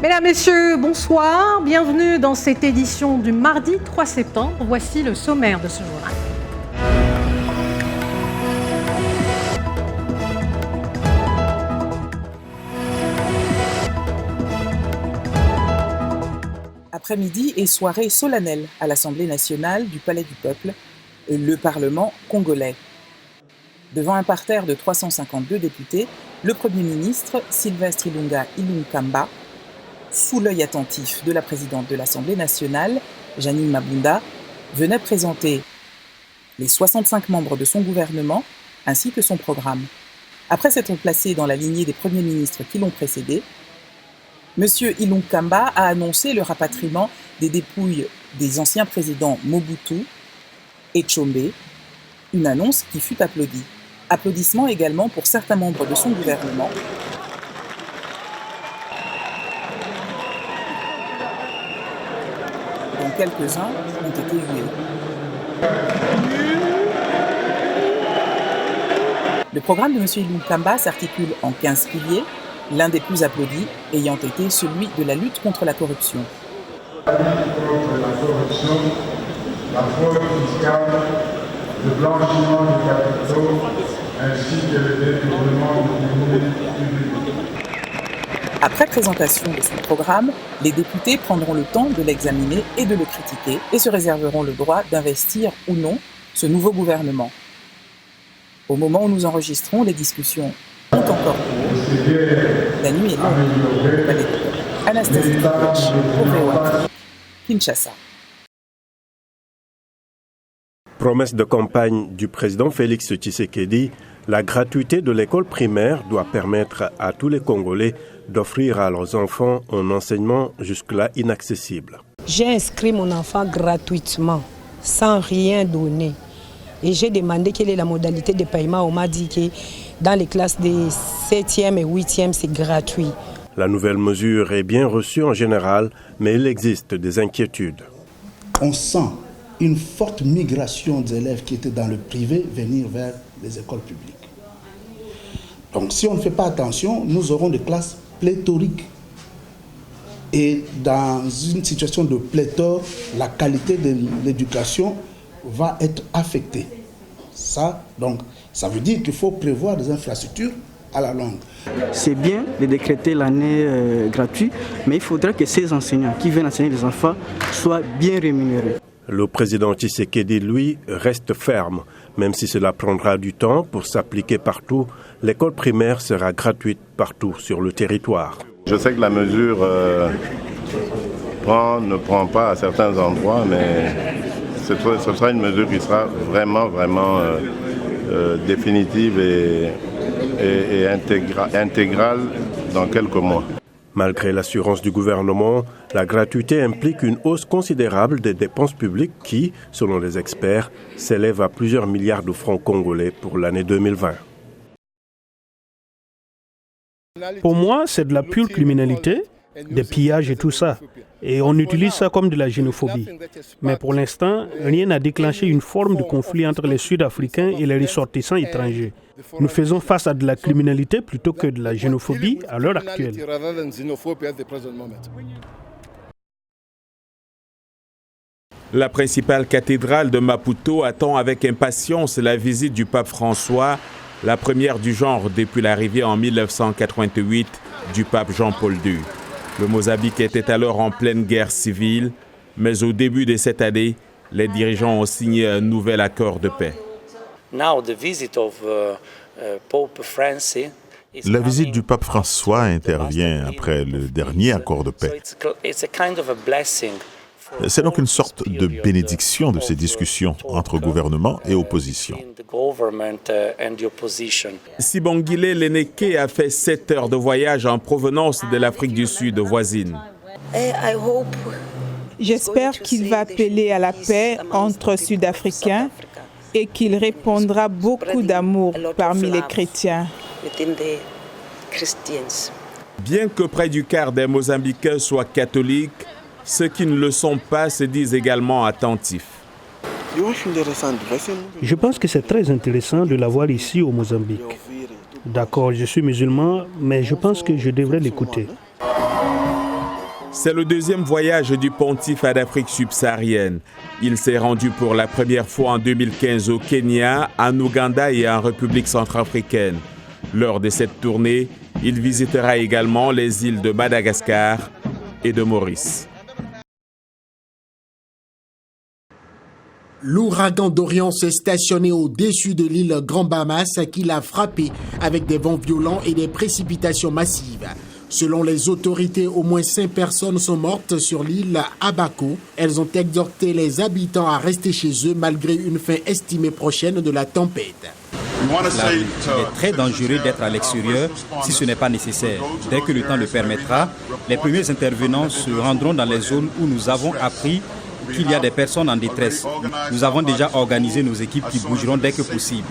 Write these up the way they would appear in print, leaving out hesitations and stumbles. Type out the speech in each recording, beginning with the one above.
Mesdames, Messieurs, bonsoir. Bienvenue dans cette édition du mardi 3 septembre. Voici le sommaire de ce journal. Après-midi et soirée solennelle à l'Assemblée nationale du Palais du Peuple, le Parlement congolais. Devant un parterre de 352 députés, le Premier ministre, Sylvestre Ilunga Ilunkamba, sous l'œil attentif de la présidente de l'Assemblée nationale, Janine Mabunda, venait présenter les 65 membres de son gouvernement ainsi que son programme. Après s'être placé dans la lignée des premiers ministres qui l'ont précédé, M. Ilunkamba a annoncé le rapatriement des dépouilles des anciens présidents Mobutu et Tshombe, une annonce qui fut applaudie. Applaudissements également pour certains membres de son gouvernement, dont quelques-uns ont été hués. Le programme de M. Ilunkamba s'articule en 15 piliers, l'un des plus applaudis ayant été celui de la lutte contre la corruption. La lutte contre la corruption, la fraude fiscale, le blanchiment de capitaux, ainsi que le détournement de deniers publics. Après présentation de son programme, les députés prendront le temps de l'examiner et de le critiquer et se réserveront le droit d'investir ou non ce nouveau gouvernement. Au moment où nous enregistrons, les discussions ont encore cours. La nuit est longue. Anastasie Kovic, pour VOA, Kinshasa. Promesse de campagne du président Félix Tshisekedi, la gratuité de l'école primaire doit permettre à tous les Congolais d'offrir à leurs enfants un enseignement jusque-là inaccessible. J'ai inscrit mon enfant gratuitement, sans rien donner. Et j'ai demandé quelle est la modalité de paiement. On m'a dit que dans les classes des 7e et 8e, c'est gratuit. La nouvelle mesure est bien reçue en général, mais il existe des inquiétudes. On sent une forte migration d'élèves qui étaient dans le privé venir vers les écoles publiques. Donc si on ne fait pas attention, nous aurons des classes pléthoriques. Et dans une situation de pléthore, la qualité de l'éducation va être affectée. Ça veut dire qu'il faut prévoir des infrastructures à la longue. C'est bien de décréter l'année gratuite, mais il faudra que ces enseignants qui viennent enseigner les enfants soient bien rémunérés. Le président Tshisekedi, lui, reste ferme. Même si cela prendra du temps pour s'appliquer partout, l'école primaire sera gratuite partout sur le territoire. Je sais que la mesure ne prend pas à certains endroits, mais ce sera une mesure qui sera vraiment définitive et intégrale dans quelques mois. Malgré l'assurance du gouvernement, la gratuité implique une hausse considérable des dépenses publiques qui, selon les experts, s'élèvent à plusieurs milliards de francs congolais pour l'année 2020. Pour moi, c'est de la pure criminalité, des pillages et tout ça. Et on utilise ça comme de la xénophobie. Mais pour l'instant, rien n'a déclenché une forme de conflit entre les Sud-Africains et les ressortissants étrangers. Nous faisons face à de la criminalité plutôt que de la xénophobie à l'heure actuelle. La principale cathédrale de Maputo attend avec impatience la visite du pape François, la première du genre depuis l'arrivée en 1988 du pape Jean-Paul II. Le Mozambique était alors en pleine guerre civile, mais au début de cette année, les dirigeants ont signé un nouvel accord de paix. La visite du pape François intervient après le dernier accord de paix. C'est donc une sorte de bénédiction de ces discussions entre gouvernement et opposition. Sibongile Leneke a fait 7 heures de voyage en provenance de l'Afrique du Sud voisine. J'espère qu'il va appeler à la paix entre Sud-Africains et qu'il répandra beaucoup d'amour parmi les chrétiens. Bien que près du quart des Mozambicains soient catholiques, ceux qui ne le sont pas se disent également attentifs. Je pense que c'est très intéressant de l'avoir ici au Mozambique. D'accord, je suis musulman, mais je pense que je devrais l'écouter. C'est le deuxième voyage du pontife à l'Afrique subsaharienne. Il s'est rendu pour la première fois en 2015 au Kenya, en Ouganda et en République centrafricaine. Lors de cette tournée, il visitera également les îles de Madagascar et de Maurice. L'ouragan Dorian s'est stationné au-dessus de l'île Grand Bahamas qui l'a frappé avec des vents violents et des précipitations massives. Selon les autorités, au moins 5 personnes sont mortes sur l'île Abaco. Elles ont exhorté les habitants à rester chez eux malgré une fin estimée prochaine de la tempête. Il est très dangereux d'être à l'extérieur si ce n'est pas nécessaire. Dès que le temps le permettra, les premiers intervenants se rendront dans les zones où nous avons appris qu'il y a des personnes en détresse. Nous avons déjà organisé nos équipes qui bougeront dès que possible.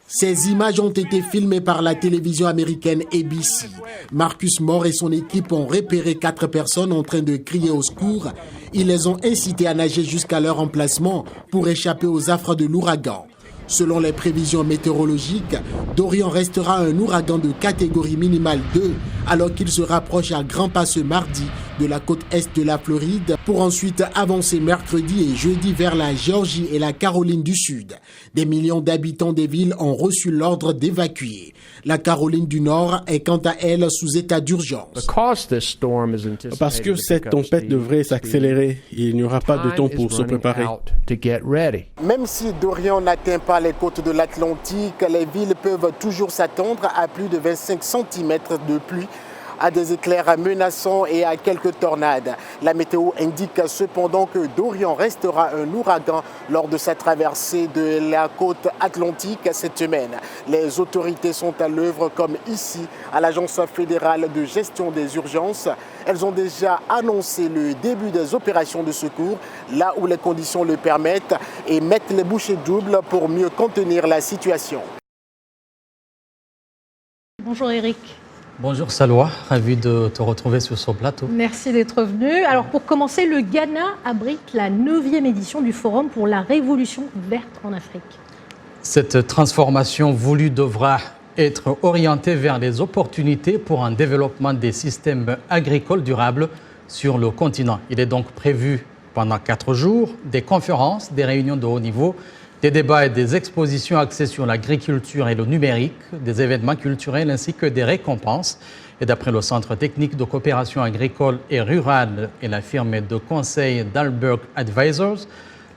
Ces images ont été filmées par la télévision américaine ABC. Marcus Moore et son équipe ont repéré 4 personnes en train de crier au secours. Ils les ont incités à nager jusqu'à leur emplacement pour échapper aux affres de l'ouragan. Selon les prévisions météorologiques, Dorian restera un ouragan de catégorie minimale 2 alors qu'il se rapproche à grands pas ce mardi de la côte est de la Floride pour ensuite avancer mercredi et jeudi vers la Géorgie et la Caroline du Sud. Des millions d'habitants des villes ont reçu l'ordre d'évacuer. La Caroline du Nord est quant à elle sous état d'urgence. Parce que cette tempête devrait s'accélérer, il n'y aura pas de temps pour se préparer. Même si Dorian n'atteint pas les côtes de l'Atlantique, les villes peuvent toujours s'attendre à plus de 25 cm de pluie, à des éclairs menaçants et à quelques tornades. La météo indique cependant que Dorian restera un ouragan lors de sa traversée de la côte atlantique cette semaine. Les autorités sont à l'œuvre comme ici à l'Agence fédérale de gestion des urgences. Elles ont déjà annoncé le début des opérations de secours là où les conditions le permettent et mettent les bouchées doubles pour mieux contenir la situation. Bonjour Eric. Bonjour Salwa, ravi de te retrouver sur ce plateau. Merci d'être venu. Alors pour commencer, le Ghana abrite la 9e édition du Forum pour la Révolution verte en Afrique. Cette transformation voulue devra être orientée vers les opportunités pour un développement des systèmes agricoles durables sur le continent. Il est donc prévu pendant 4 jours des conférences, des réunions de haut niveau, des débats et des expositions axées sur l'agriculture et le numérique, des événements culturels ainsi que des récompenses. Et d'après le Centre technique de coopération agricole et rurale et la firme de conseil Dalberg Advisors,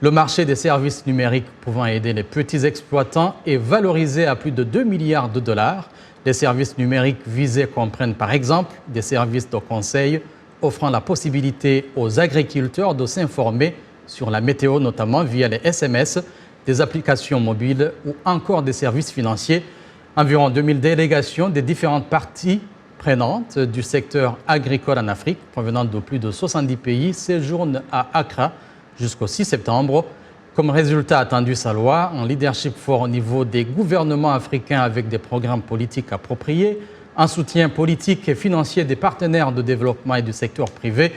le marché des services numériques pouvant aider les petits exploitants est valorisé à plus de 2 milliards de dollars. Les services numériques visés comprennent par exemple des services de conseil offrant la possibilité aux agriculteurs de s'informer sur la météo, notamment via les SMS, des applications mobiles ou encore des services financiers. Environ 2000 délégations des différentes parties prenantes du secteur agricole en Afrique, provenant de plus de 70 pays, séjournent à Accra jusqu'au 6 septembre. Comme résultat attendu, Salwa, un leadership fort au niveau des gouvernements africains avec des programmes politiques appropriés, un soutien politique et financier des partenaires de développement et du secteur privé,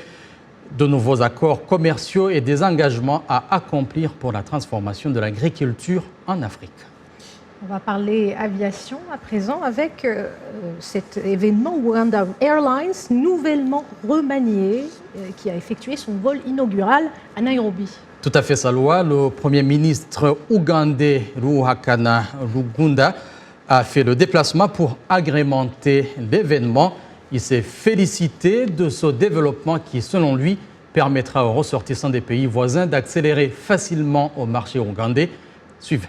de nouveaux accords commerciaux et des engagements à accomplir pour la transformation de l'agriculture en Afrique. On va parler aviation à présent avec cet événement Uganda Airlines, nouvellement remanié, qui a effectué son vol inaugural à Nairobi. Tout à fait, Salwa. Le Premier ministre ougandais Ruhakana Rugunda a fait le déplacement pour agrémenter l'événement. Il s'est félicité de ce développement qui, selon lui, permettra aux ressortissants des pays voisins d'accélérer facilement au marché ougandais. Suivez.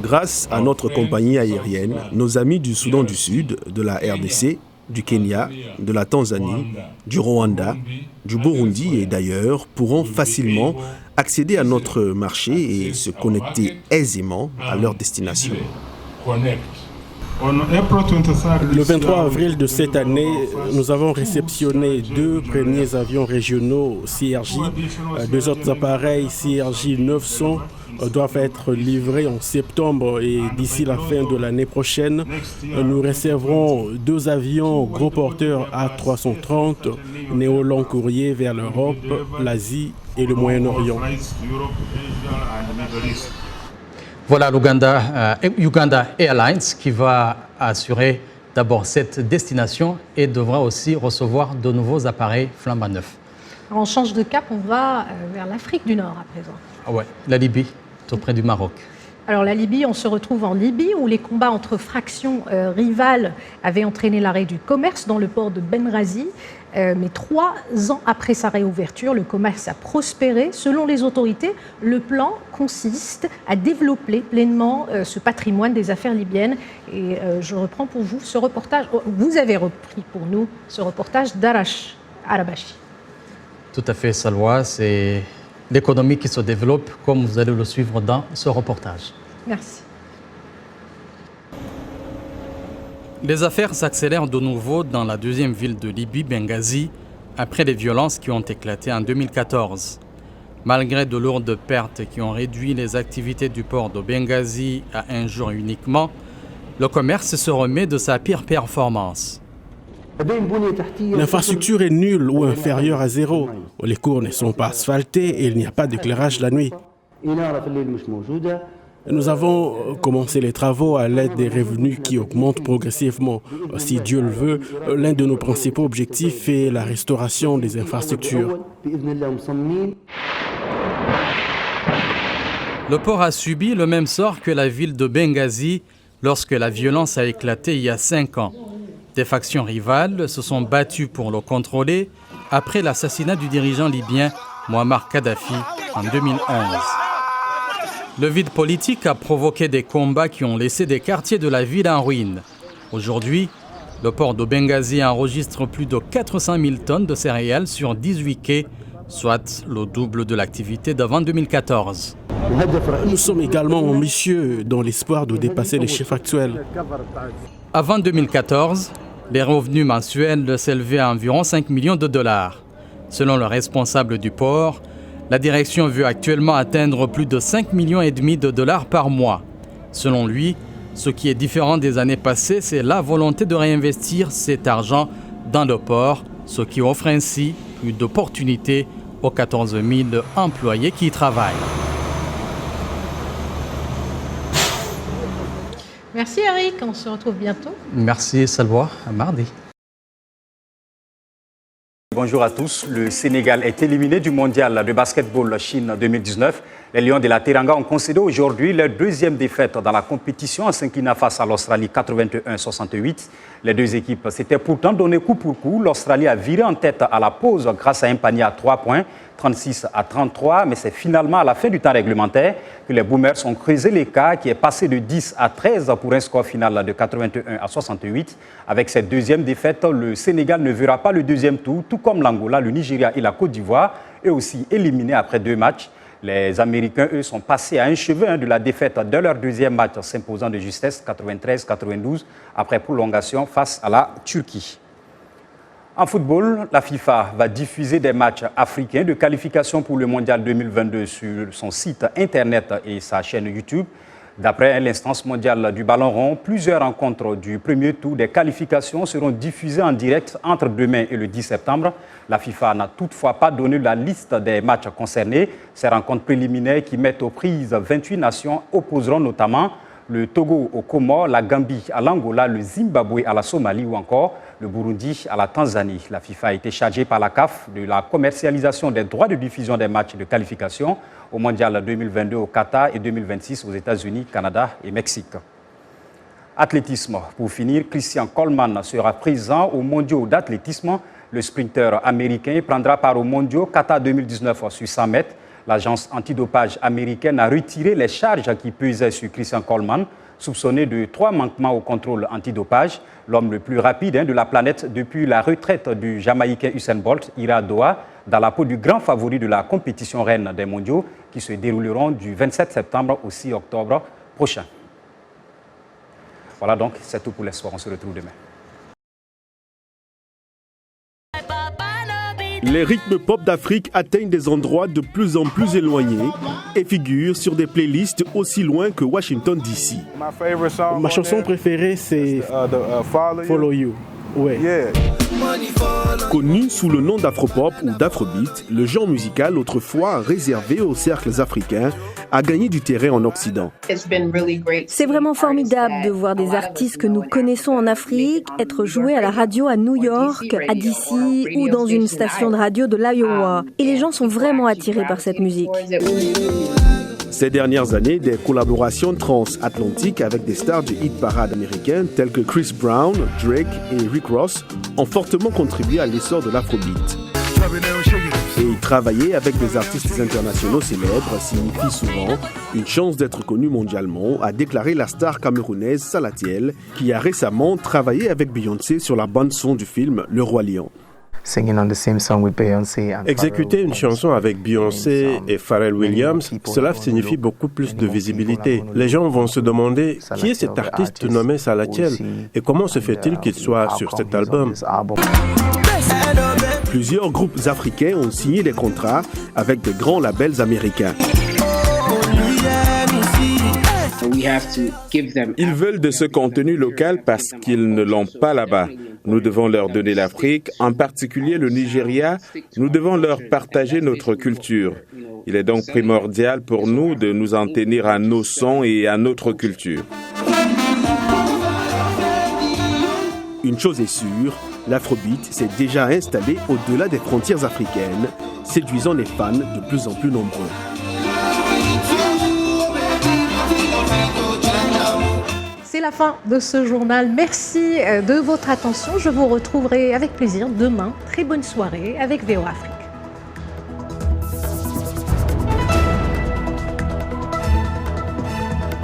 Grâce à notre compagnie aérienne, nos amis du Soudan du Sud, de la RDC, du Kenya, de la Tanzanie, du Rwanda, du Burundi et d'ailleurs pourront facilement accéder à notre marché et se connecter aisément à leur destination. Le 23 avril de cette année, nous avons réceptionné 2 premiers avions régionaux CRJ. 2 autres appareils CRJ 900 doivent être livrés en septembre et d'ici la fin de l'année prochaine, nous recevrons 2 avions gros porteurs A330 néo-long courrier vers l'Europe, l'Asie et le Moyen-Orient. Voilà l'Uganda Airlines qui va assurer d'abord cette destination et devra aussi recevoir de nouveaux appareils flambant neufs. Alors on change de cap, on va vers l'Afrique du Nord à présent. Ah ouais, la Libye, tout près du Maroc. Alors la Libye, on se retrouve en Libye où les combats entre fractions rivales avaient entraîné l'arrêt du commerce dans le port de Benghazi. Mais 3 ans après sa réouverture, le commerce a prospéré. Selon les autorités, le plan consiste à développer pleinement ce patrimoine des affaires libyennes. Et je reprends pour vous ce reportage. Vous avez repris pour nous ce reportage d'Arash Arabachi. Tout à fait, Salwa. C'est l'économie qui se développe, comme vous allez le suivre dans ce reportage. Merci. Les affaires s'accélèrent de nouveau dans la deuxième ville de Libye, Benghazi, après les violences qui ont éclaté en 2014. Malgré de lourdes pertes qui ont réduit les activités du port de Benghazi à un jour uniquement, le commerce se remet de sa pire performance. L'infrastructure est nulle ou inférieure à zéro. Les cours ne sont pas asphaltés et il n'y a pas d'éclairage la nuit. Nous avons commencé les travaux à l'aide des revenus qui augmentent progressivement. Si Dieu le veut, l'un de nos principaux objectifs est la restauration des infrastructures. Le port a subi le même sort que la ville de Benghazi lorsque la violence a éclaté il y a 5 ans. Des factions rivales se sont battues pour le contrôler après l'assassinat du dirigeant libyen Muammar Kadhafi en 2011. Le vide politique a provoqué des combats qui ont laissé des quartiers de la ville en ruine. Aujourd'hui, le port de Benghazi enregistre plus de 400 000 tonnes de céréales sur 18 quais, soit le double de l'activité d'avant 2014. Nous sommes également ambitieux dans l'espoir de dépasser les chiffres actuels. Avant 2014, les revenus mensuels s'élevaient à environ 5 millions de dollars. Selon le responsable du port, la direction veut actuellement atteindre plus de 5,5 millions de dollars par mois. Selon lui, ce qui est différent des années passées, c'est la volonté de réinvestir cet argent dans le port, ce qui offre ainsi plus d'opportunités aux 14 000 employés qui y travaillent. Merci Eric, on se retrouve bientôt. Merci Salwa, à mardi. Bonjour à tous. Le Sénégal est éliminé du mondial de basketball Chine 2019. Les Lions de la Teranga ont concédé aujourd'hui leur deuxième défaite dans la compétition en s'inclinant face à l'Australie 81-68. Les deux équipes s'étaient pourtant donné coup pour coup. L'Australie a viré en tête à la pause grâce à un panier à 3 points, 36-33, mais c'est finalement à la fin du temps réglementaire que les Boomers ont creusé l'écart qui est passé de 10-13 pour un score final de 81-68. Avec cette deuxième défaite, le Sénégal ne verra pas le deuxième tour, tout comme l'Angola, le Nigeria et la Côte d'Ivoire, eux aussi éliminés après 2 matchs. Les Américains, eux, sont passés à un cheveu de la défaite de leur deuxième match, s'imposant de justesse 93-92 après prolongation face à la Turquie. En football, la FIFA va diffuser des matchs africains de qualification pour le Mondial 2022 sur son site Internet et sa chaîne YouTube. D'après l'instance mondiale du ballon rond, plusieurs rencontres du premier tour des qualifications seront diffusées en direct entre demain et le 10 septembre. La FIFA n'a toutefois pas donné la liste des matchs concernés. Ces rencontres préliminaires qui mettent aux prises 28 nations opposeront notamment le Togo aux Comores, la Gambie à l'Angola, le Zimbabwe à la Somalie ou encore le Burundi à la Tanzanie. La FIFA a été chargée par la CAF de la commercialisation des droits de diffusion des matchs de qualification au Mondial 2022 au Qatar et 2026 aux États-Unis, Canada et Mexique. Athlétisme. Pour finir, Christian Coleman sera présent aux mondiaux d'athlétisme. Le sprinter américain prendra part aux mondiaux Qatar 2019 sur 100 mètres. L'agence antidopage américaine a retiré les charges qui pesaient sur Christian Coleman, soupçonné de 3 manquements au contrôle antidopage. L'homme le plus rapide de la planète depuis la retraite du Jamaïcain Usain Bolt ira à Doha dans la peau du grand favori de la compétition reine des mondiaux qui se dérouleront du 27 septembre au 6 octobre prochain. Voilà donc, c'est tout pour les soirs. On se retrouve demain. Les rythmes pop d'Afrique atteignent des endroits de plus en plus éloignés et figurent sur des playlists aussi loin que Washington DC. Ma chanson préférée, c'est Follow You. Connu sous le nom d'afropop ou d'afrobeat, le genre musical autrefois réservé aux cercles africains a gagné du terrain en Occident. C'est vraiment formidable de voir des artistes que nous connaissons en Afrique être joués à la radio à New York, à DC ou dans une station de radio de l'Iowa. Et les gens sont vraiment attirés par cette musique. Ces dernières années, des collaborations transatlantiques avec des stars du hit parade américain tels que Chris Brown, Drake et Rick Ross ont fortement contribué à l'essor de l'afrobeat. Et travailler avec des artistes internationaux célèbres signifie souvent une chance d'être connu mondialement, a déclaré la star camerounaise Salatiel, qui a récemment travaillé avec Beyoncé sur la bande-son du film Le Roi Lion. Exécuter une chanson avec Beyoncé et Pharrell Williams, cela signifie beaucoup plus de visibilité. Les gens vont se demander qui est cet artiste nommé Salatiel et comment se fait-il qu'il soit sur cet album. Plusieurs groupes africains ont signé des contrats avec de grands labels américains. Ils veulent de ce contenu local parce qu'ils ne l'ont pas là-bas. Nous devons leur donner l'Afrique, en particulier le Nigeria. Nous devons leur partager notre culture. Il est donc primordial pour nous de nous en tenir à nos sons et à notre culture. Une chose est sûre, l'afrobeat s'est déjà installé au-delà des frontières africaines, séduisant les fans de plus en plus nombreux. C'est la fin de ce journal. Merci de votre attention. Je vous retrouverai avec plaisir demain. Très bonne soirée avec VOA Afrique.